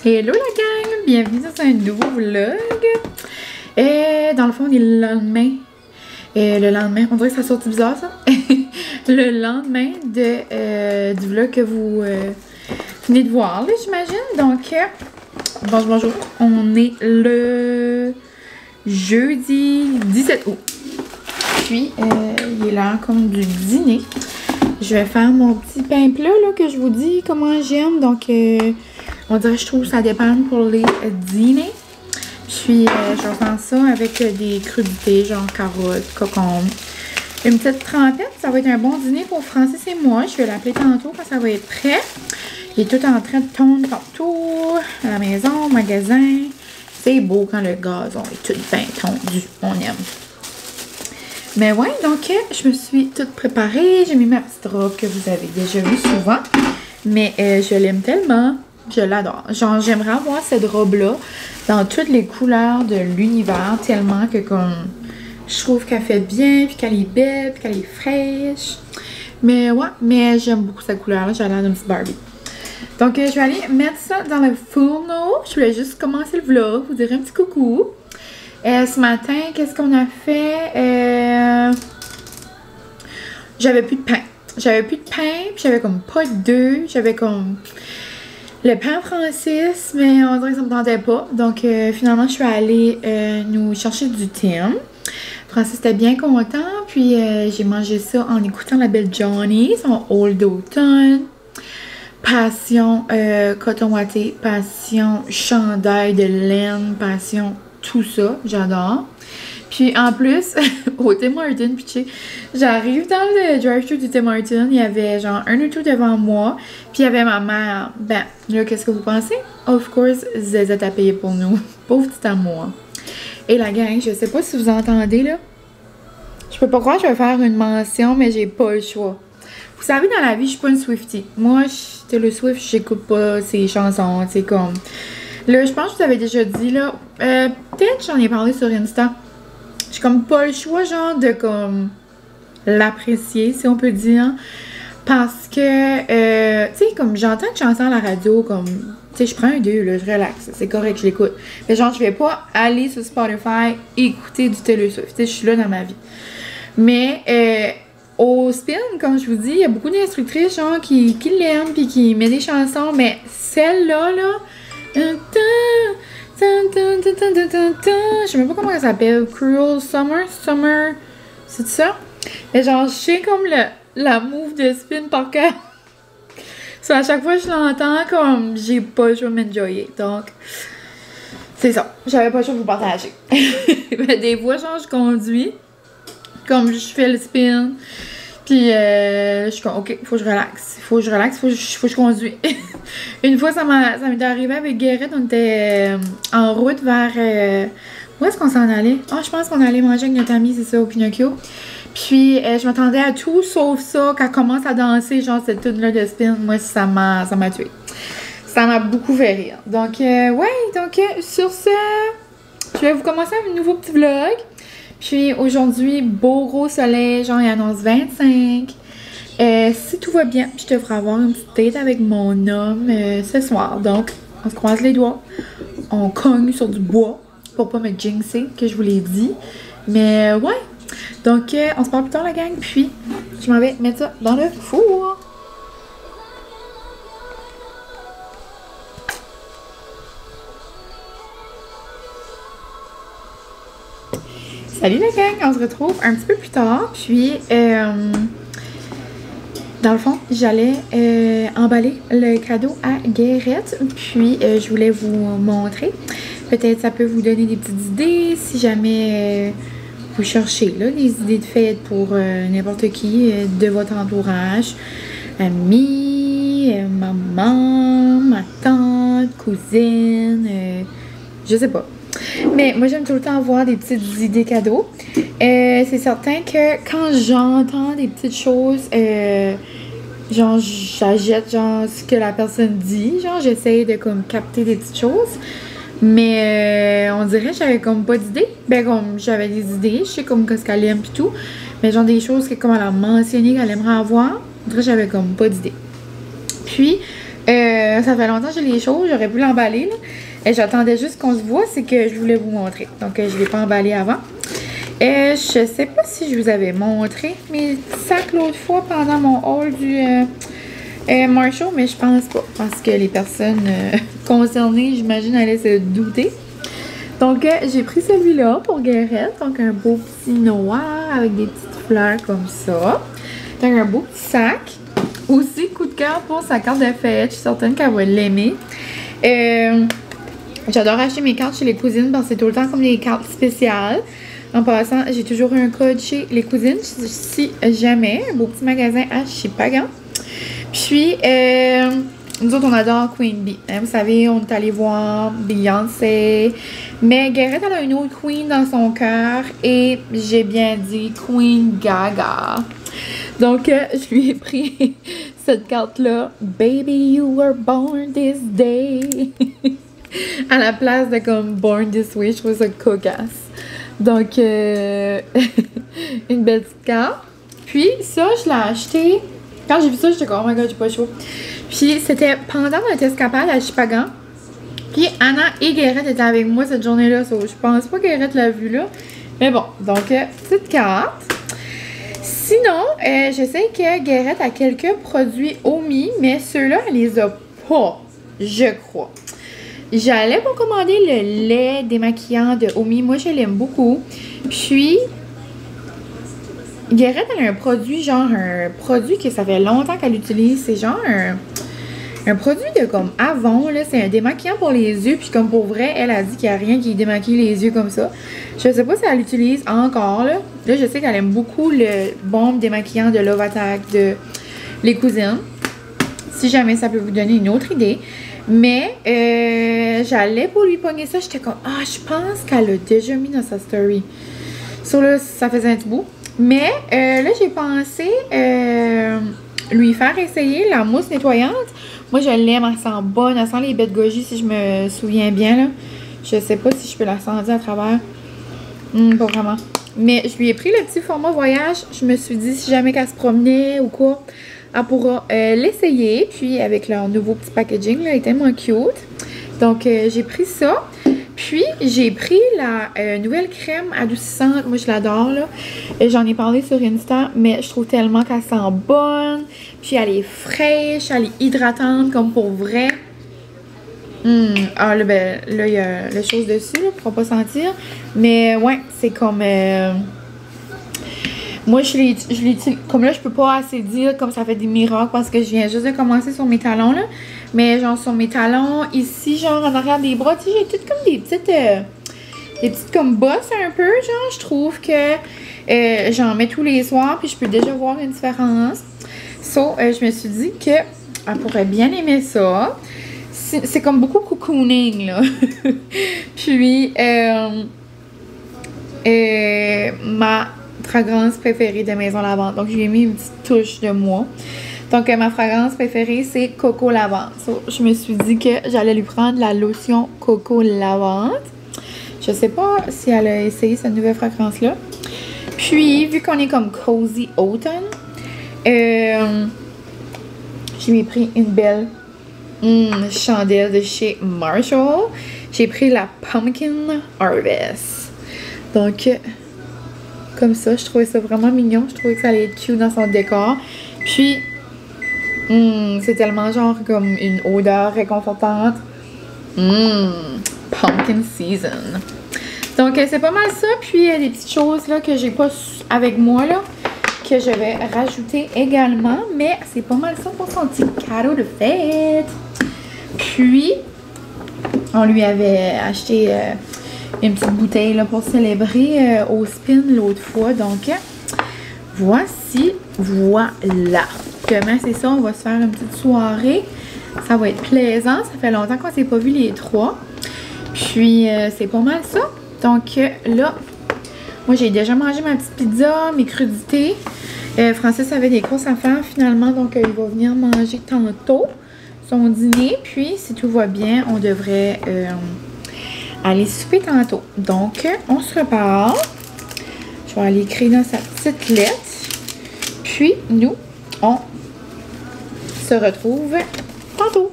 Hello la gang! Bienvenue dans un nouveau vlog. Dans le fond, on est le lendemain. Le lendemain, on dirait que ça sortit bizarre ça. Le lendemain du vlog que vous venez de voir, j'imagine. Donc, bonjour. On est le jeudi 17 août. Puis, il est l'heure comme du dîner. Je vais faire mon petit pain plat là, que je vous dis comment j'aime. Donc, on dirait que je trouve que ça dépend pour les dîners. Puis, je vais faire ça avec des crudités, genre carottes, concombres. Une petite trempette, ça va être un bon dîner pour Francis et moi. Je vais l'appeler tantôt quand ça va être prêt. Il est tout en train de tondre partout, à la maison, au magasin. C'est beau quand le gazon est tout bien tondu. On aime. Mais ouais, donc je me suis toute préparée. J'ai mis ma petite robe que vous avez déjà vue souvent. Mais je l'aime tellement. Je l'adore. Genre, j'aimerais avoir cette robe-là dans toutes les couleurs de l'univers. Tellement que comme je trouve qu'elle fait bien, puis qu'elle est belle, puis qu'elle est fraîche. Mais ouais, mais j'aime beaucoup cette couleur-là. J'ai l'air d'une petite Barbie. Donc, je vais aller mettre ça dans le fourneau. Je voulais juste commencer le vlog. Vous dire un petit coucou. Ce matin, qu'est-ce qu'on a fait? J'avais plus de pain. J'avais plus de pain, puis j'avais comme pas d'œufs. J'avais comme le pain Francis, mais on dirait que ça me tentait pas. Donc, finalement, je suis allée nous chercher du thym. Francis était bien content, puis j'ai mangé ça en écoutant la belle Johnny, son haul d'automne. Passion coton watté, passion chandail de laine, passion tout ça, j'adore. Puis en plus, au Tim Hortons, puis j'arrive dans le drive-thru du Tim Hortons, il y avait genre un auto devant moi, puis il y avait ma mère. Ben, là, qu'est-ce que vous pensez? Of course, Zezette a payé pour nous. Pauvre petit amour. Et la gang, je sais pas si vous entendez, là. Je peux pas croire que je vais faire une mention, mais j'ai pas le choix. Vous savez, dans la vie, je suis pas une Swiftie. Moi, le Swift, j'écoute pas ses chansons, c'est comme... Là, je pense que je vous avais déjà dit, là, peut-être j'en ai parlé sur Insta. J'ai comme pas le choix, genre, de comme l'apprécier, si on peut dire. Parce que, tu sais, comme j'entends une chanson à la radio, comme, tu sais, je prends un deux, là, je relaxe, c'est correct, je l'écoute. Mais genre, je vais pas aller sur Spotify écouter du Taylor Swift, tu sais, je suis là dans ma vie. Mais, au spin, comme je vous dis, il y a beaucoup d'instructrices, genre, qui l'aiment, puis qui mettent des chansons, mais celle-là, là, je sais même pas comment elle s'appelle. Cruel Summer, c'est ça? Et genre, je sais comme la move de spin par cœur. So, à chaque fois que je l'entends, comme j'ai pas le choix de m'enjoyer. Donc, c'est ça. J'avais pas le choix de vous partager. Mais des fois, genre, je conduis, comme je fais le spin. Puis, je suis comme, ok, faut que je relaxe. Faut que je conduise. Une fois, ça m'est arrivé avec Guérette. On était en route vers... où est-ce qu'on s'en allait? Ah, je pense qu'on allait manger avec notre amie, c'est ça, au Pinocchio. Puis, je m'attendais à tout, sauf ça, quand elle commence à danser, genre, cette tune-là de spin, moi, ça m'a tué. Ça m'a beaucoup fait rire. Donc, ouais, donc, sur ce, je vais vous commencer un nouveau petit vlog. Puis aujourd'hui, beau gros soleil, genre il annonce 25. Si tout va bien, je devrais avoir une petite date avec mon homme ce soir. Donc, on se croise les doigts. On cogne sur du bois pour pas me jinxer, que je vous l'ai dit. Mais ouais. Donc, on se parle plus tard la gang. Puis, je m'en vais mettre ça dans le four. Salut la gang, on se retrouve un petit peu plus tard, puis dans le fond, j'allais emballer le cadeau à Guérette, puis je voulais vous montrer, peut-être ça peut vous donner des petites idées, si jamais vous cherchez là, des idées de fête pour n'importe qui de votre entourage, amis, maman, ma tante, cousine, je sais pas. Mais moi, j'aime tout le temps avoir des petites idées cadeaux. C'est certain que quand j'entends des petites choses, genre, j'achète genre ce que la personne dit. Genre, j'essaye de comme capter des petites choses. Mais on dirait que j'avais comme pas d'idées. Ben, comme j'avais des idées, je sais comme ce qu'elle aime pis tout. Mais genre des choses que comme elle a mentionné qu'elle aimerait avoir, on dirait que j'avais comme pas d'idées. Puis, Ça fait longtemps que j'ai les choses, j'aurais pu l'emballer là. Et j'attendais juste qu'on se voit, c'est que je voulais vous montrer. Donc je ne l'ai pas emballé avant. Je sais pas si je vous avais montré mes sacs l'autre fois pendant mon haul du Marshall, mais je pense pas. Parce que les personnes concernées, j'imagine, allaient se douter. Donc j'ai pris celui-là pour Guérette. Donc un beau petit noir avec des petites fleurs comme ça. Donc un beau petit sac. Aussi, coup de cœur pour sa carte de fête. Je suis certaine qu'elle va l'aimer. J'adore acheter mes cartes chez les cousines parce que c'est tout le temps comme des cartes spéciales. En passant, j'ai toujours un code chez les cousines, si jamais. Un beau petit magasin à Chipagan. Puis, nous autres, on adore Queen Bee. Hein, vous savez, on est allé voir Beyoncé. Mais Guérette, elle a une autre Queen dans son cœur. Et j'ai bien dit Queen Gaga. Donc, je lui ai pris cette carte-là. Baby, you were born this day. À la place de comme Born This Way, je trouve ça cocasse. Donc, une belle petite carte. Puis, ça, je l'ai acheté. Quand j'ai vu ça, j'étais comme, oh my god, j'ai pas chaud. Puis, c'était pendant notre escapade à Chipagan. Puis, Anna et Guérette étaient avec moi cette journée-là. So, je pense pas que Guérette l'a vu là. Mais bon, donc, petite carte. Sinon, je sais que Guérette a quelques produits Omi, mais ceux-là, elle les a pas, je crois. J'allais pour commander le lait démaquillant de Omi. Moi, je l'aime beaucoup. Puis, Guérette, elle a un produit, genre un produit que ça fait longtemps qu'elle utilise. C'est genre un produit de comme Avon, là. C'est un démaquillant pour les yeux. Puis comme pour vrai, elle a dit qu'il n'y a rien qui démaquille les yeux comme ça. Je sais pas si elle l'utilise encore, là. Là, je sais qu'elle aime beaucoup le baume démaquillant de Love Attack de Les Cousines. Si jamais ça peut vous donner une autre idée. Mais j'allais pour lui pogner ça. J'étais comme, ah, je pense qu'elle l'a déjà mis dans sa story. Sur là, ça faisait un petit bout. Mais là, j'ai pensé lui faire essayer la mousse nettoyante. Moi, je l'aime, elle sent bonne, elle sent les baies de goji si je me souviens bien, là. Je sais pas si je peux la sentir à travers. Pas vraiment. Mais je lui ai pris le petit format voyage. Je me suis dit, si jamais qu'elle se promenait ou quoi, elle pourra l'essayer. Puis, avec leur nouveau petit packaging, là, elle est tellement cute. Donc, j'ai pris ça. Puis, j'ai pris la nouvelle crème adoucissante. Moi, je l'adore, là. J'en ai parlé sur Insta, mais je trouve tellement qu'elle sent bonne. Puis, elle est fraîche, elle est hydratante, comme pour vrai. Ah, là, ben, là, il y a les choses dessus, là, pour pas sentir. Mais, ouais, c'est comme... moi, je l'utilise... Comme là, je peux pas assez dire comme ça fait des miracles parce que je viens juste de commencer sur mes talons, là. Mais genre sur mes talons, ici, genre en arrière des bras, tu sais, j'ai toutes comme des petites comme bosses un peu, genre. Je trouve que j'en mets tous les soirs, puis je peux déjà voir une différence. So, je me suis dit que elle pourrait bien aimer ça. C'est comme beaucoup cocooning, là. Puis, ma fragrance préférée de Maison Lavande. Donc, je lui ai mis une petite touche de moi. Donc, ma fragrance préférée, c'est Coco Lavande. So, je me suis dit que j'allais lui prendre la lotion Coco Lavande. Je sais pas si elle a essayé cette nouvelle fragrance-là. Puis, vu qu'on est comme Cozy Autumn, je lui ai pris une belle chandelle de chez Marshall. J'ai pris la Pumpkin Harvest. Donc, comme ça, je trouvais ça vraiment mignon. Je trouvais que ça allait être cute dans son décor. Puis, c'est tellement genre comme une odeur réconfortante. Pumpkin season. Donc, c'est pas mal ça. Puis, il y a des petites choses là que j'ai pas avec moi là, que je vais rajouter également. Mais c'est pas mal ça pour son petit cadeau de fête. Puis, on lui avait acheté une petite bouteille là, pour célébrer au spin l'autre fois. Donc, voici, voilà. Demain, c'est ça, on va se faire une petite soirée. Ça va être plaisant. Ça fait longtemps qu'on s'est pas vu les trois. Puis, c'est pas mal ça. Donc, là, moi, j'ai déjà mangé ma petite pizza, mes crudités. Francis avait des grosses affaires finalement, donc il va venir manger tantôt son dîner. Puis, si tout va bien, on devrait aller souper tantôt. Donc, on se reparle. Je vais aller écrire dans sa petite lettre. Puis, nous, on se retrouve tantôt.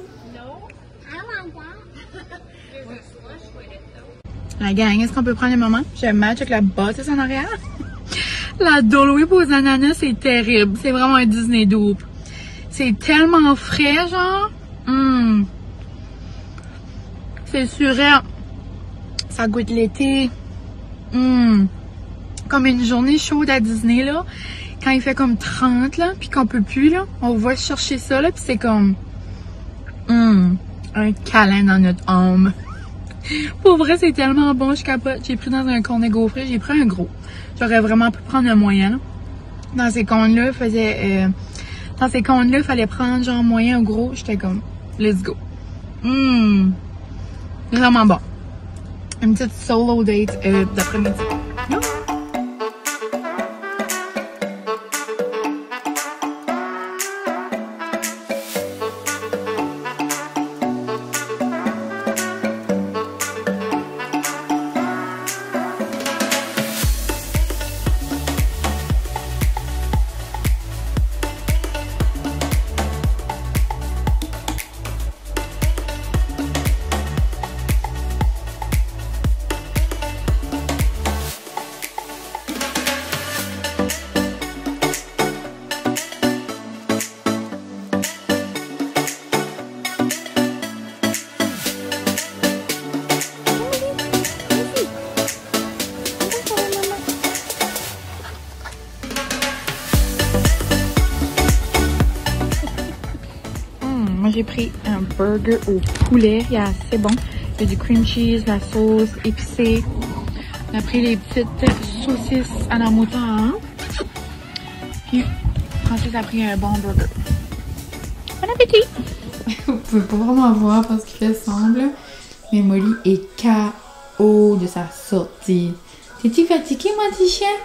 La gang, est-ce qu'on peut prendre un moment? J'ai un match avec la bâtisse en arrière. La Dole Whip aux ananas, c'est terrible. C'est vraiment un Disney double. C'est tellement frais, genre. C'est surette. Ça goûte l'été. Comme une journée chaude à Disney, là. Quand il fait comme 30, là, puis qu'on peut plus, là. On va chercher ça, là, puis c'est comme... un câlin dans notre âme. Pour vrai, c'est tellement bon, je capote. J'ai pris dans un cornet gaufré, j'ai pris un gros. J'aurais vraiment pu prendre un moyen, là. Dans ces cônes-là, il fallait prendre genre moyen ou gros. J'étais comme, let's go. Vraiment bon. Une petite solo date d'après-midi. Yeah. Moi, j'ai pris un burger au poulet. Il est assez bon. Il y a du cream cheese, la sauce épicée. On a pris les petites saucisses à la moutarde. Puis, Francis a pris un bon burger. Bon appétit! Vous pouvez pas vraiment voir parce qu'il fait sombre, mais Molly est KO de sa sortie. T'es-tu fatigué, mon petit chien?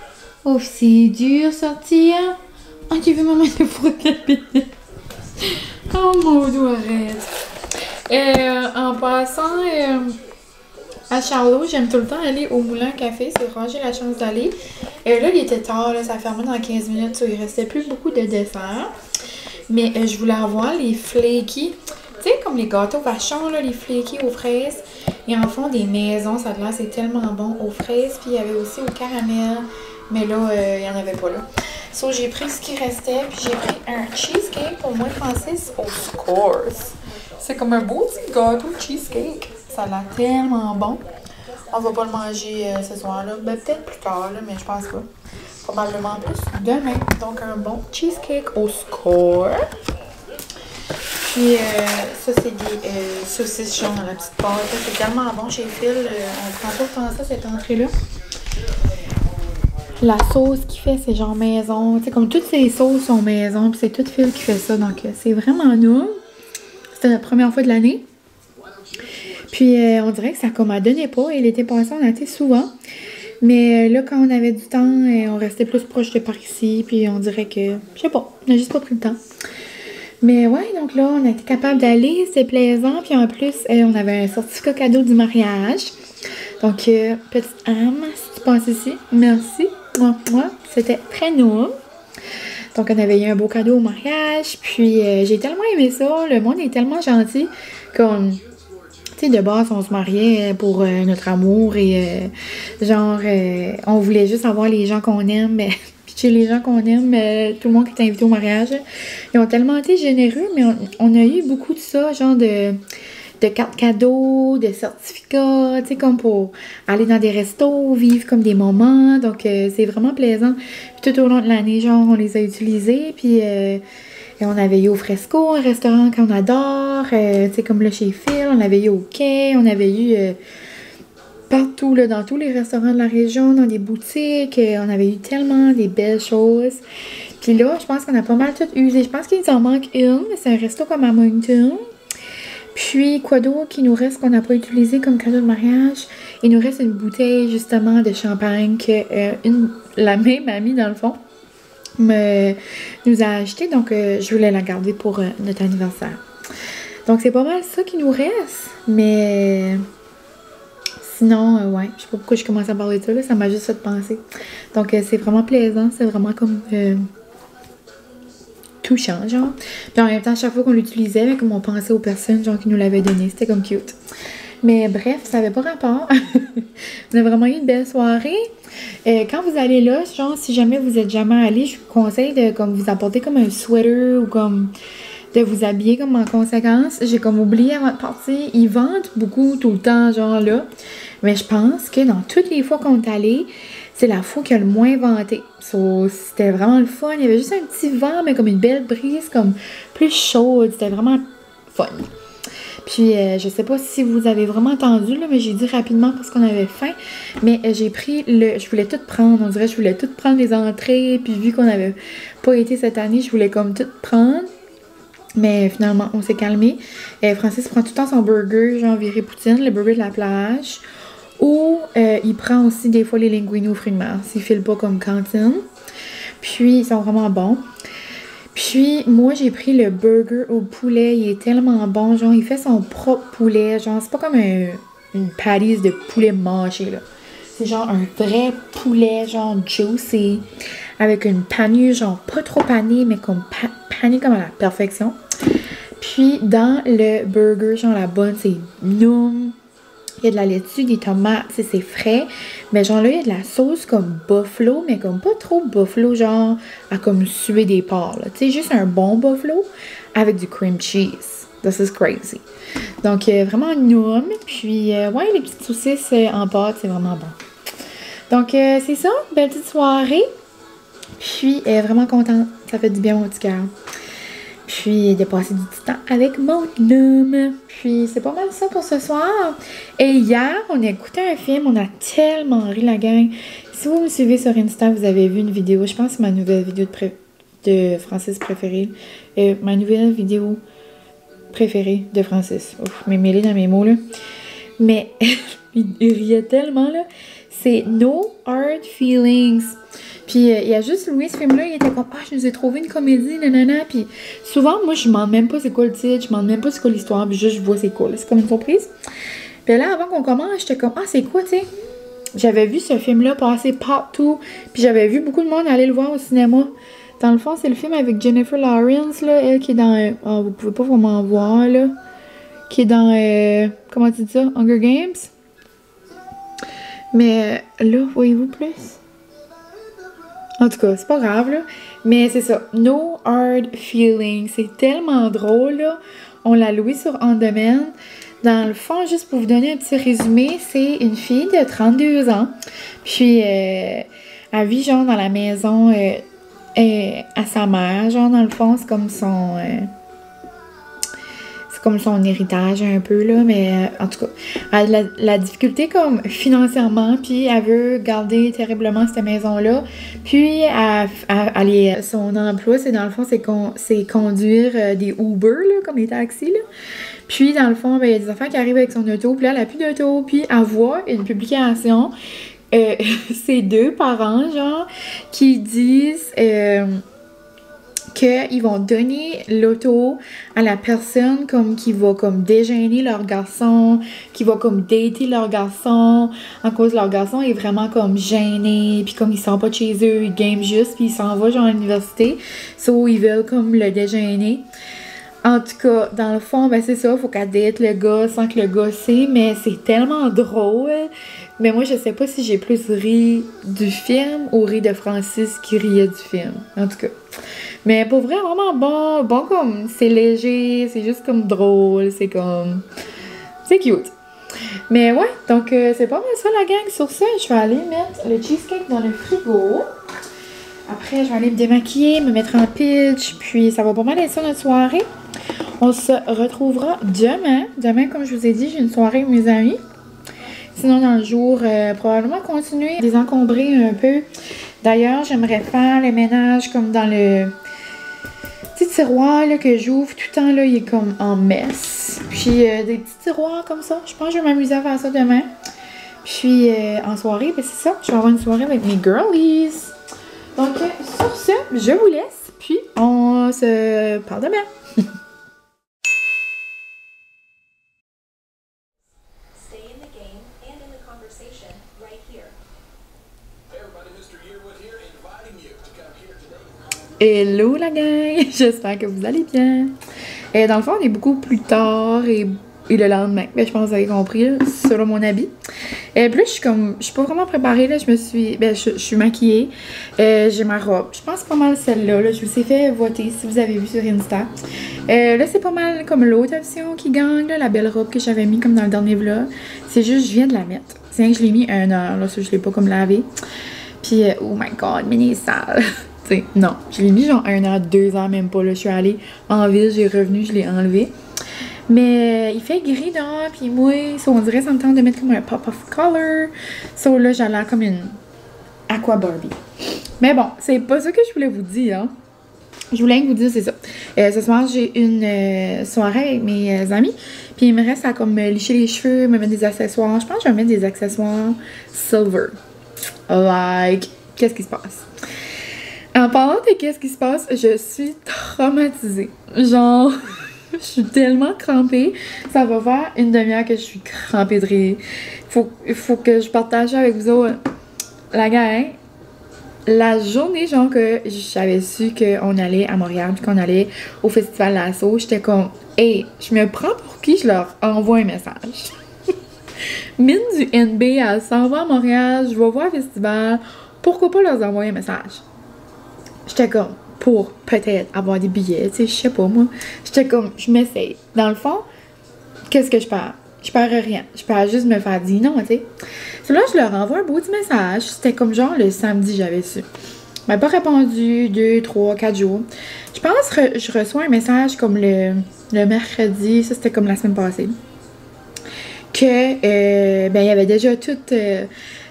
Oh, c'est dur sortir. Oh, tu veux maman te frotter la pédale? Oh mon Dieu, arrête. En passant à Charlot, j'aime tout le temps aller au Moulin Café. C'est rare, j'ai la chance d'aller. Là, il était tard, là, ça fermait dans 15 minutes. Il restait plus beaucoup de desserts. Mais je voulais avoir les flaky. Tu sais, comme les gâteaux vachons, là, les flaky aux fraises. Ils en font des maisons, ça a l'air, c'est tellement bon aux fraises. Puis il y avait aussi au caramel. Mais là, il n'y en avait pas là. So, j'ai pris ce qui restait, puis j'ai pris un cheesecake pour moi, Francis, au Scores. C'est comme un beau petit gâteau cheesecake. Ça a l'air tellement bon. On va pas le manger ce soir-là. Ben, peut-être plus tard, là, mais je pense pas. Probablement plus demain. Donc, un bon cheesecake au Score. Puis, ça, c'est des saucisses jaunes dans la petite pâte. C'est tellement bon chez Phil. On prend pas le temps ça, cette entrée-là. La sauce qu'il fait, c'est genre maison. Tu sais, comme toutes ces sauces sont maison, puis c'est tout Phil qui fait ça. Donc, c'est vraiment nous. C'était la première fois de l'année. Puis, on dirait que ça comme donnait pas. Et l'été passé, on a été souvent. Mais là, quand on avait du temps, on restait plus proche de par ici. Puis, on dirait que, je sais pas, on n'a juste pas pris le temps. Mais ouais, donc là, on a été capable d'aller. C'était plaisant. Puis, en plus, on avait un certificat cadeau du mariage. Donc, petite âme, si tu passes ici, merci. Moi, c'était très nous. Donc, on avait eu un beau cadeau au mariage. Puis, j'ai tellement aimé ça. Le monde est tellement gentil. Comme, tu sais, de base, on se mariait pour notre amour. Et, on voulait juste avoir les gens qu'on aime. Mais, puis, chez les gens qu'on aime, tout le monde qui est invité au mariage, ils ont tellement été généreux. Mais on a eu beaucoup de ça, genre de cartes cadeaux, de certificats, tu sais, comme pour aller dans des restos, vivre comme des moments. Donc, c'est vraiment plaisant. Puis, tout au long de l'année, genre, on les a utilisés. Puis, on avait eu au Fresco, un restaurant qu'on adore. Tu sais, comme là, chez Phil, on avait eu au quai. On avait eu partout, là, dans tous les restaurants de la région, dans des boutiques. On avait eu tellement des belles choses. Puis là, je pense qu'on a pas mal tout usé. Je pense qu'il en manque une. C'est un resto comme à Moncton. Puis, quoi d'autre qui nous reste qu'on n'a pas utilisé comme cadeau de mariage? Il nous reste une bouteille, justement, de champagne que la même amie, dans le fond, nous a acheté. Donc, je voulais la garder pour notre anniversaire. Donc, c'est pas mal ça qui nous reste. Mais sinon, ouais, je sais pas pourquoi je commence à parler de ça. Là, ça m'a juste fait penser. Donc, c'est vraiment plaisant. C'est vraiment comme... touchant, genre. Puis en même temps, à chaque fois qu'on l'utilisait, comme on pensait aux personnes, genre, qui nous l'avaient donné. C'était comme cute. Mais bref, ça n'avait pas rapport. On a vraiment eu une belle soirée. Quand vous allez là, genre, si jamais vous êtes jamais allé, je vous conseille de comme vous apporter comme un sweater ou comme de vous habiller comme en conséquence. J'ai comme oublié avant de partir. Ils vendent beaucoup tout le temps, genre là. Mais je pense que dans toutes les fois qu'on est allé, c'est la fois qui a le moins vanté. So, c'était vraiment le fun. Il y avait juste un petit vent, mais comme une belle brise, comme plus chaude. C'était vraiment fun. Puis, je sais pas si vous avez vraiment entendu, là, mais j'ai dit rapidement parce qu'on avait faim. Mais j'ai pris je voulais tout prendre. On dirait que je voulais tout prendre les entrées. Puis, vu qu'on n'avait pas été cette année, je voulais comme tout prendre. Mais finalement, on s'est calmé. Francis prend tout le temps son burger, genre viré poutine, le burger de la plage. Ou il prend aussi des fois les linguini aux fruits de mer, s'il file pas comme cantine. Puis, ils sont vraiment bons. Puis, moi, j'ai pris le burger au poulet. Il est tellement bon. Genre, il fait son propre poulet. Genre, c'est pas comme une palisse de poulet mâché, là. C'est genre un vrai poulet, genre juicy. Avec une panure, genre pas trop panée, mais comme panée comme à la perfection. Puis, dans le burger, genre la bonne, c'est noum. Il y a de la laitue, des tomates, c'est frais. Mais genre là, il y a de la sauce comme buffalo, mais comme pas trop buffalo, genre à comme suer des porcs. Tu sais, juste un bon buffalo avec du cream cheese. This is crazy. Donc, vraiment noum. Puis, ouais, les petites saucisses en pâte, c'est vraiment bon. Donc, c'est ça. Belle petite soirée. Puis, vraiment contente. Ça fait du bien à mon petit cœur. Puis, de passer du petit temps avec mon homme. Puis, c'est pas mal ça pour ce soir. Et hier, on a écouté un film. On a tellement ri, la gang. Si vous me suivez sur Insta, vous avez vu une vidéo. Je pense que c'est ma nouvelle vidéo de Francis préférée. Ma nouvelle vidéo préférée de Francis. Ouf, mais mêlée dans mes mots, là. Mais, il riait tellement, là. C'est No Hard Feelings. Puis, il y a juste Louis, ce film-là, il était comme, ah, je nous ai trouvé une comédie, nanana. Puis, souvent, moi, je demande même pas c'est quoi le titre, je demande même pas c'est quoi l'histoire, puis juste, je vois c'est quoi, là. C'est comme une surprise. Puis là, avant qu'on commence, j'étais comme, ah, c'est quoi, tu sais? J'avais vu ce film-là passer partout, puis j'avais vu beaucoup de monde aller le voir au cinéma. Dans le fond, c'est le film avec Jennifer Lawrence, là, elle qui est dans, oh, vous pouvez pas vraiment voir, là, qui est dans, comment tu dis ça? Hunger Games? Mais là, voyez-vous plus? En tout cas, c'est pas grave, là. Mais c'est ça. No Hard Feelings. C'est tellement drôle, là. On l'a loué sur On Demand. Dans le fond, juste pour vous donner un petit résumé, c'est une fille de 32 ans. Puis, elle vit, genre, dans la maison à sa mère. Genre, dans le fond, c'est comme son... comme son héritage un peu, là, mais en tout cas, elle a la difficulté comme financièrement, puis elle veut garder terriblement cette maison-là, puis son emploi, c'est dans le fond, c'est conduire des Uber, là, comme les taxis, là. Puis dans le fond, ben, il y a des affaires qui arrivent avec son auto, puis là, elle n'a plus d'auto, puis elle voit une publication, ses deux parents, genre, qui disent... qu'ils vont donner l'auto à la personne comme qui va comme déjeuner leur garçon, qui va comme dater leur garçon, en cause leur garçon est vraiment comme gêné, puis comme il sort pas de chez eux, il game juste, puis il s'en va genre à l'université, so ils veulent comme le déjeuner. En tout cas, dans le fond, ben c'est ça, faut qu'elle date le gars sans que le gars sait, mais c'est tellement drôle. Mais moi, je sais pas si j'ai plus ri du film ou ri de Francis qui riait du film. En tout cas. Mais pour vrai, vraiment bon comme, c'est léger, c'est juste comme drôle, c'est comme... c'est cute. Mais ouais, donc c'est pas mal ça la gang. Sur ça, je vais aller mettre le cheesecake dans le frigo. Après, je vais aller me démaquiller, me mettre en pitch, puis ça va pas mal être ça notre soirée. On se retrouvera demain. Demain, comme je vous ai dit, j'ai une soirée avec mes amis. Sinon, dans le jour, probablement continuer à désencombrer un peu. D'ailleurs, j'aimerais faire le ménage comme dans le petit tiroir là, que j'ouvre tout le temps. Là, il est comme en mess. Puis, des petits tiroirs comme ça. Je pense que je vais m'amuser à faire ça demain. Puis, en soirée, ben, c'est ça. Je vais avoir une soirée avec mes girlies. Donc, sur ce, je vous laisse. Puis, on se parle demain. Hello la gang! J'espère que vous allez bien. Dans le fond, on est beaucoup plus tard et Et le lendemain, ben, je pense que vous avez compris, là, selon mon habit. Puis là, je suis pas vraiment préparée, là, je suis maquillée. J'ai ma robe. Je pense pas mal celle-là, là. Je vous ai fait voter si vous avez vu sur Insta. Là, c'est pas mal comme l'autre option qui gagne, là, la belle robe que j'avais mis comme dans le dernier vlog. C'est juste, je viens de la mettre. C'est que je l'ai mis 1 heure, là, ça, je l'ai pas comme lavé. Puis, oh my god, mini sale. T'sais, non, je l'ai mis genre 1 heure, 2 heures, même pas, là. Je suis allée en ville, j'ai revenu, je l'ai enlevé. Mais il fait gris dehors, puis moi, on dirait ça me tente de mettre comme un pop of color. Là, j'ai l'air comme une aqua Barbie. Mais bon, c'est pas ça que je voulais vous dire. Hein. Je voulais vous dire, c'est ça. Ce soir, j'ai une soirée avec mes amis. Puis il me reste à comme me licher les cheveux, me mettre des accessoires. Je pense que je vais mettre des accessoires silver. Like, qu'est-ce qui se passe? En parlant de qu'est-ce qui se passe, je suis traumatisée. Genre... Je suis tellement crampée. Ça va faire une demi-heure que je suis crampée de rire. Il faut que je partage avec vous autres. La gang, la journée, genre, que j'avais su qu'on allait à Montréal puis qu'on allait au Festival Lasso, j'étais comme, hey, je me prends pour qui je leur envoie un message. Mine du NB, elle s'en va à Montréal, je vais voir le festival. Pourquoi pas leur envoyer un message? J'étais comme, pour peut-être avoir des billets, tu sais, je sais pas moi. J'étais comme, je m'essaye. Dans le fond, qu'est-ce que je perds? Je perds rien. Je perds juste me faire dire non, tu sais. Là, je leur envoie un beau petit message. C'était comme genre le samedi, j'avais su. Il m'a pas répondu 2, 3, 4 jours. Je pense que je reçois un message comme le mercredi, ça c'était comme la semaine passée. Que, ben, il y avait déjà tout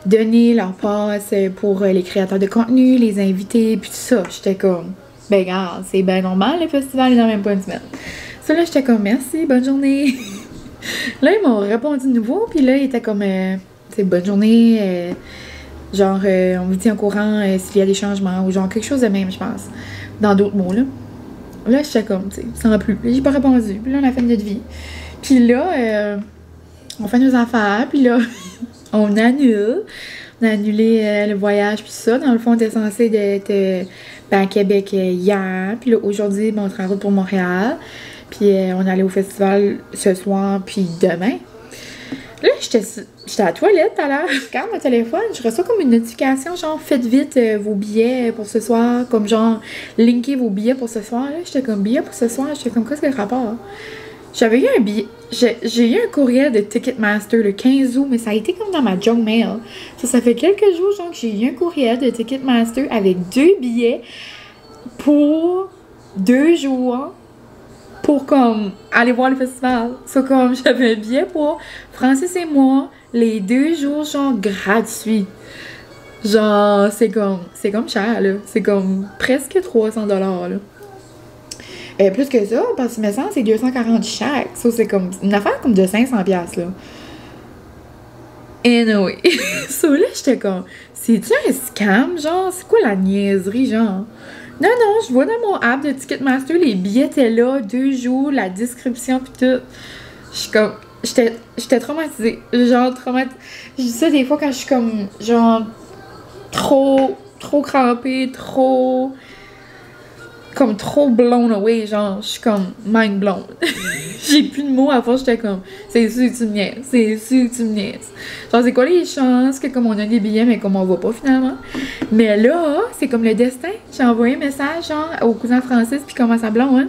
donné leur passe pour les créateurs de contenu, les invités, puis tout ça. J'étais comme, ben, regarde, c'est bien normal, le festival est dans même pas une semaine. Ça, là, j'étais comme, merci, bonne journée. Là, ils m'ont répondu de nouveau, puis là, ils étaient comme, c'est bonne journée, genre, on vous tient au courant s'il y a des changements, ou genre quelque chose de même, je pense, dans d'autres mots, là. Là, j'étais comme, tu sais, sans plus. J'ai pas répondu, puis là, on a fait notre vie. Puis là, on fait nos affaires, puis là, on annule. On a annulé le voyage, puis ça. Dans le fond, on était censé être à Québec hier, puis là, aujourd'hui, ben, on sera en route pour Montréal. Puis on allait au festival ce soir, puis demain. Là, j'étais à la toilette tout à l'heure. Je regarde mon téléphone, je reçois comme une notification, genre, faites vite vos billets pour ce soir. Comme genre, linkez vos billets pour ce soir. Là, j'étais comme, billets pour ce soir? J'étais comme, qu'est-ce que le rapport? J'avais eu un billet. J'ai eu un courriel de Ticketmaster le 15 août, mais ça a été comme dans ma junk mail. Ça fait quelques jours, genre, que j'ai eu un courriel de Ticketmaster avec 2 billets pour 2 jours. Pour comme aller voir le festival. C'est comme j'avais un billet pour Francis et moi les 2 jours genre gratuits. Genre c'est comme cher là. C'est comme presque 300 $ là. Plus que ça, parce que me semble c'est 240 chaque. Ça c'est comme une affaire comme de 500$ là. Anyway. Ça là j'étais comme, c'est-tu un scam genre? C'est quoi la niaiserie genre? Non, je vois dans mon app de Ticketmaster, les billets étaient là, 2 jours, la description pis tout. Je suis comme, j'étais traumatisée. Genre, je dis ça des fois quand je suis comme, genre, trop crampée, trop blown away, genre, je suis comme mind blown. J'ai plus de mots à force, j'étais comme, c'est sûr que tu me niaises, Genre, c'est quoi les chances que comme on a des billets, mais comme on va pas finalement? Mais là, c'est comme le destin. J'ai envoyé un message, genre, au cousin Francis, puis comment ça blonde, hein,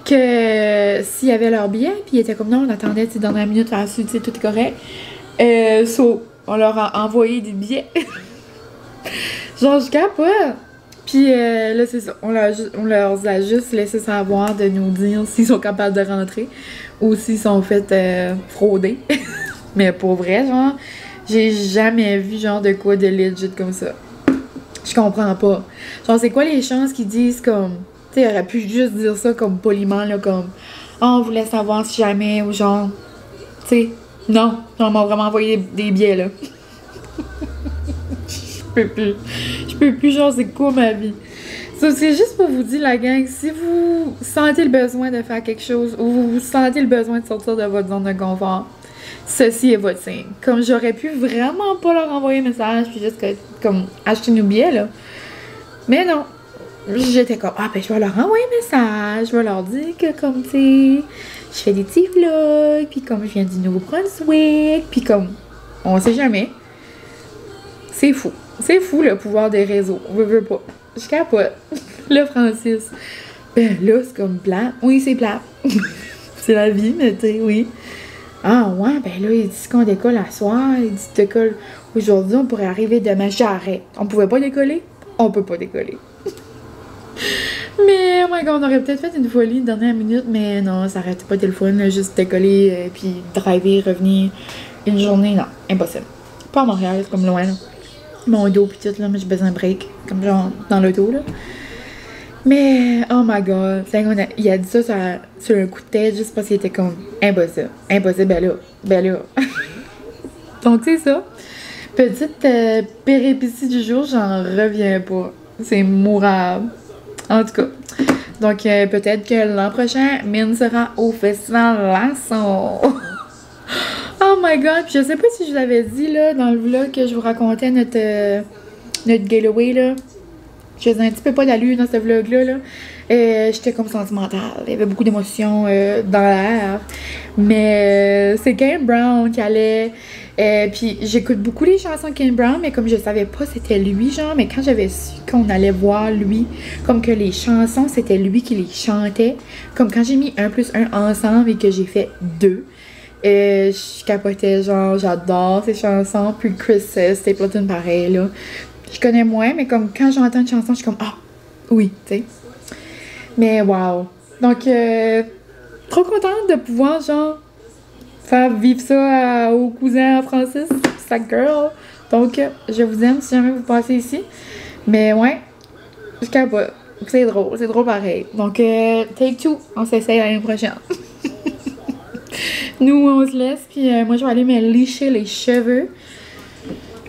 que s'il y avait leur billet, puis il était comme, non, on attendait, tu sais, dans la minute, là-dessus, tu sais, tout est correct. On leur a envoyé des billets. Genre, je capote. Puis là, c'est ça. On leur a juste laissé savoir de nous dire s'ils sont capables de rentrer ou s'ils sont fait frauder. Mais pour vrai, genre, j'ai jamais vu genre de quoi de legit comme ça. Je comprends pas. Genre, c'est quoi les chances qu'ils disent comme... Tu sais, ils auraient pu juste dire ça comme poliment, là, comme... Oh, on voulait savoir si jamais, ou genre... Tu sais, non. Genre, on m'a vraiment envoyé des billets, là. Je peux plus, genre, c'est quoi ma vie? So, c'est juste pour vous dire, la gang, si vous sentez le besoin de faire quelque chose ou vous sentez le besoin de sortir de votre zone de confort, ceci est votre signe. Comme j'aurais pu vraiment pas leur envoyer un message puis juste comme acheter nos billets, là. Mais non. j'étais comme, ah ben je vais leur envoyer un message, je vais leur dire que comme, tu sais, je fais des petits vlogs, puis comme je viens du Nouveau-Brunswick, puis comme, on sait jamais. C'est fou. C'est fou le pouvoir des réseaux. On veut pas. Je capote. Là, Francis. Ben là, c'est comme plat. Oui, c'est plat. C'est la vie, mais tu sais, oui. Ah ouais, ben là, il dit qu'on décolle à soir. Il dit décolle aujourd'hui, on pourrait arriver demain. J'arrête. On pouvait pas décoller? On peut pas décoller. Mais oh my god, on aurait peut-être fait une folie dernière minute, mais non, ça arrête pas de le fun, là, juste décoller, puis driver, revenir une journée, non, impossible. Pas à Montréal, c'est comme loin, là. Mon dos pis tout, là, mais j'ai besoin de break, comme genre dans l'auto, là. Mais, oh my god, il a dit ça sur un coup de tête, juste parce qu'il était comme, impossible, impossible, ben là. Donc c'est ça. Petite péripétie du jour, j'en reviens pas. C'est mourable. En tout cas. Donc, peut-être que l'an prochain, Mine sera au Festival Lasso. Oh my god! Puis je sais pas si je vous l'avais dit, là, dans le vlog que je vous racontais notre getaway, là. Je faisais un petit peu pas d'allure dans ce vlog-là, là. J'étais comme sentimentale. Il y avait beaucoup d'émotions dans l'air. Mais c'est Kane Brown qui allait... puis j'écoute beaucoup les chansons de Kane Brown, mais comme je savais pas c'était lui, genre, mais quand j'avais su qu'on allait voir lui, comme que les chansons, c'était lui qui les chantait, comme quand j'ai mis 1+1 ensemble et que j'ai fait 2, je capotais, genre, j'adore ces chansons, puis Chris Stapleton pareil, là. Je connais moins, mais comme quand j'entends une chanson, je suis comme, ah, oui, tu sais. Mais wow. Donc, trop contente de pouvoir, genre, faire vivre ça au cousin Francis, sa girl. Donc, je vous aime si jamais vous passez ici. Mais ouais, je capote. C'est drôle pareil. Donc, take two, on s'essaye l'année prochaine. Nous, on se laisse, puis moi, je vais aller me licher les cheveux.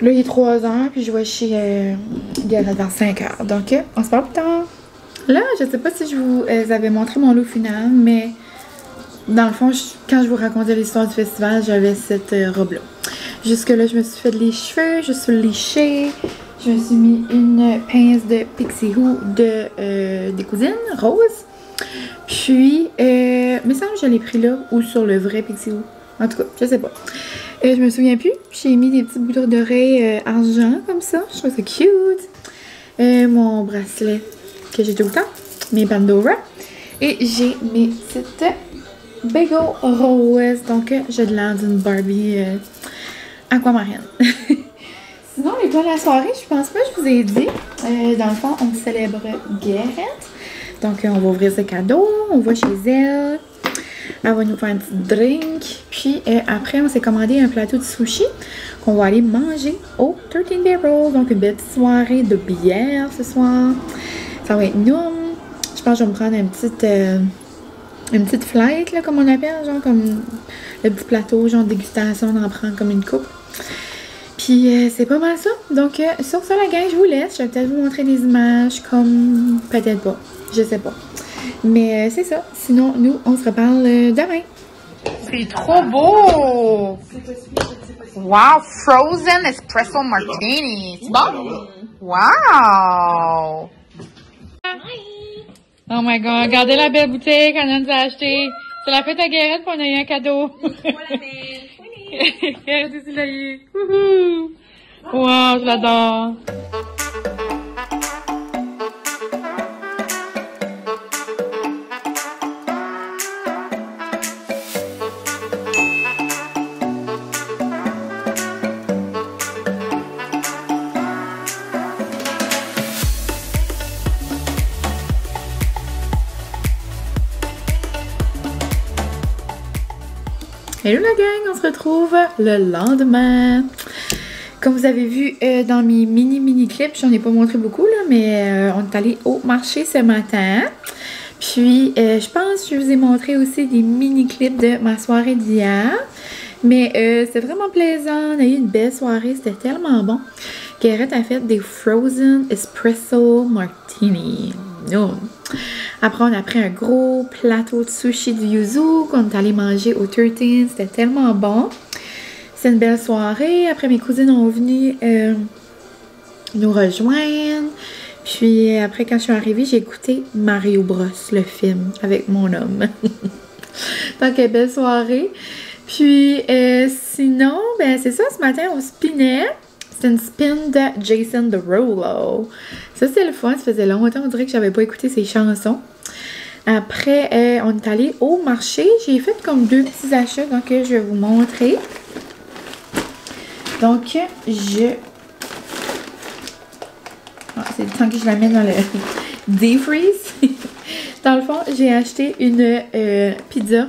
Là, il est 3h, puis je vais chez Gareth vers 5h. Donc, on se parle plus tard. Là, je sais pas si je vous avais montré mon look final, mais dans le fond, quand je vous racontais l'histoire du festival, j'avais cette robe-là. Jusque-là, je me suis fait les cheveux, je suis lichée, je me suis mis une pince de Pixie Who des cousines, rose. Puis, me semble que je l'ai pris là, ou sur le vrai Pixie Who. En tout cas, je sais pas. Je me souviens plus. J'ai mis des petits boutons d'oreilles argent comme ça. Je trouve ça cute. Mon bracelet que j'ai tout le temps. Mes Pandora. Et j'ai mes petites bagel roses. Donc, j'ai de l'air d'une Barbie aquamarine. Sinon, les plans de la soirée, je pense pas que je vous ai dit. Dans le fond, on célèbre Gareth. Donc, on va ouvrir ce cadeau. On va chez elle. Elle va nous faire un petit drink. Puis après, on s'est commandé un plateau de sushi qu'on va aller manger au 13 Barrel. Donc, une belle petite soirée de bière ce soir. Ça va être nous. Je pense que je vais me prendre une petite flight, là, comme on appelle. Genre, comme le petit plateau, genre dégustation, d'en prendre comme une coupe. Puis, c'est pas mal ça. Donc, sur ça, la gang, je vous laisse. Je vais peut-être vous montrer des images comme... Peut-être pas. Je sais pas. Mais c'est ça. Sinon, nous, on se reparle demain. C'est trop beau! Wow! Frozen Espresso Martini. C'est bon? Wow! Oh my god, regardez la belle bouteille qu'on nous a achetée. C'est la fête à Gareth qu'on a eu un cadeau. Gareth aussi l'a eu. Wow, je l'adore. Hello la gang, on se retrouve le lendemain. Comme vous avez vu dans mes mini clips, j'en ai pas montré beaucoup là, mais on est allé au marché ce matin. Puis je pense que je vous ai montré aussi des mini clips de ma soirée d'hier. Mais c'était vraiment plaisant, on a eu une belle soirée, c'était tellement bon. Gareth a fait des Frozen Espresso Martini. Oh. Après, on a pris un gros plateau de sushi du yuzu qu'on est allé manger au 13. C'était tellement bon. C'est une belle soirée. Après, mes cousines ont venu nous rejoindre. Puis après, quand je suis arrivée, j'ai écouté Mario Bros, le film, avec mon homme. Donc, belle soirée. Puis sinon, ben c'est ça, ce matin, on spinait. C'est une spin de Jason Derulo. Ça, c'est le fun. Ça faisait longtemps, on dirait que j'avais pas écouté ses chansons. Après, on est allé au marché. J'ai fait comme 2 petits achats, donc je vais vous montrer. Donc, c'est le temps que je la mets dans le defreeze. Dans le fond, j'ai acheté une pizza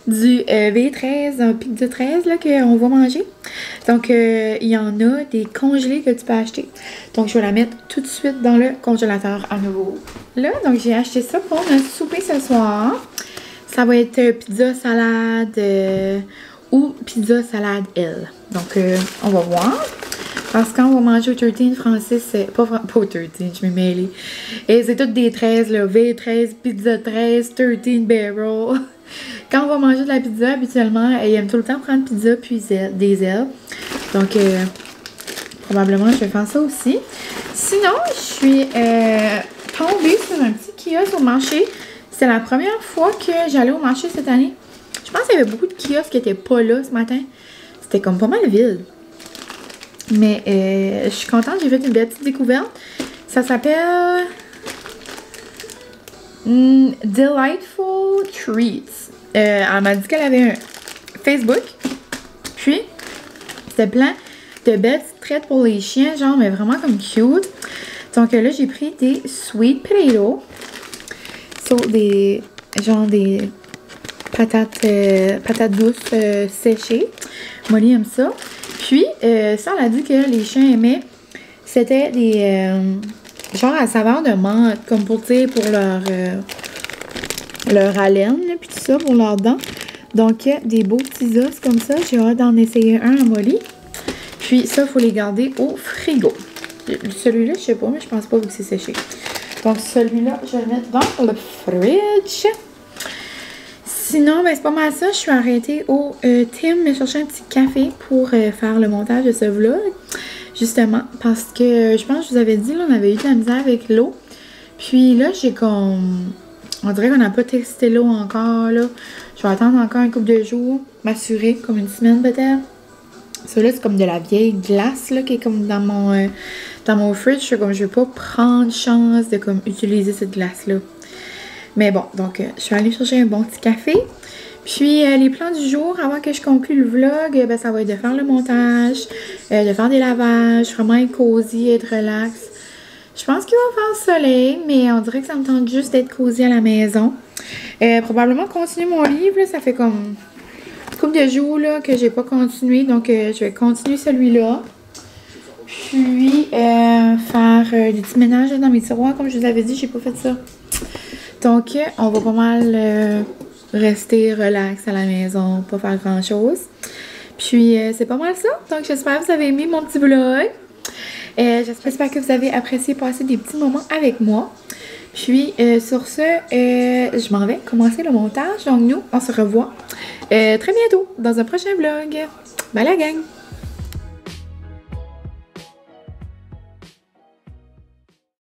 du V13, pizza 13 là, qu'on va manger. Donc, il y en a des congelés que tu peux acheter. Donc, je vais la mettre tout de suite dans le congélateur à nouveau. Là, donc, j'ai acheté ça pour notre souper ce soir. Ça va être pizza salade ou pizza salade L. Donc, on va voir. Parce que quand on va manger au 13, Francis, c'est pas au 13, je m'ai mêlée. Et c'est toutes des 13, là. V13, pizza 13, 13 barrel. Quand on va manger de la pizza, habituellement, il aime tout le temps prendre pizza puis des ailes. Donc, probablement, je vais faire ça aussi. Sinon, je suis tombée sur un petit kiosque au marché. C'est la première fois que j'allais au marché cette année. Je pense qu'il y avait beaucoup de kiosques qui n'étaient pas là ce matin. C'était comme pas mal vide. Mais je suis contente, j'ai fait une belle petite découverte. Ça s'appelle Delightful Treats. Elle m'a dit qu'elle avait un Facebook. Puis, c'était plein de belles petites traites pour les chiens, genre, mais vraiment comme cute. Donc là, j'ai pris des sweet potatoes. Des patates douces séchées. Molly aime ça. Puis, ça, elle a dit que les chiens aimaient. C'était des genre à saveur de menthe, comme pour, tu sais, pour leur haleine, là, puis tout ça, pour leurs dents. Donc, des beaux petits os comme ça. J'ai hâte d'en essayer un à Molly. Puis, ça, il faut les garder au frigo. Celui-là, je sais pas, mais je pense pas vu que c'est séché. Donc, celui-là, je vais le mettre dans le fridge. Sinon, ben, c'est pas mal ça. Je suis arrêtée au Tim me chercher un petit café pour faire le montage de ce vlog. Justement, parce que je pense que je vous avais dit, là, on avait eu de la misère avec l'eau. Puis là, j'ai comme... On dirait qu'on n'a pas testé l'eau encore, là. Je vais attendre encore un couple de jours, m'assurer, comme une semaine peut-être. Ça, là, c'est comme de la vieille glace, là, qui est comme dans mon fridge. Comme je vais pas prendre chance de, comme, utiliser cette glace-là. Mais bon, donc, je suis allée chercher un bon petit café. Puis, les plans du jour, avant que je conclue le vlog, ben, ça va être de faire le montage, de faire des lavages, vraiment être cosy, être relax. Je pense qu'il va faire soleil, mais on dirait que ça me tente juste d'être cosy à la maison. Probablement continuer mon livre, là, ça fait comme une couple de jours là, que j'ai pas continué, donc je vais continuer celui-là. Puis, faire des petits ménages dans mes tiroirs, comme je vous avais dit, j'ai pas fait ça. Donc, on va pas mal rester relax à la maison, pas faire grand-chose. Puis, c'est pas mal ça. Donc, j'espère que vous avez aimé mon petit vlog. J'espère que vous avez apprécié passer des petits moments avec moi. Puis, sur ce, je m'en vais commencer le montage. Donc, nous, on se revoit très bientôt dans un prochain vlog. Bye la gang!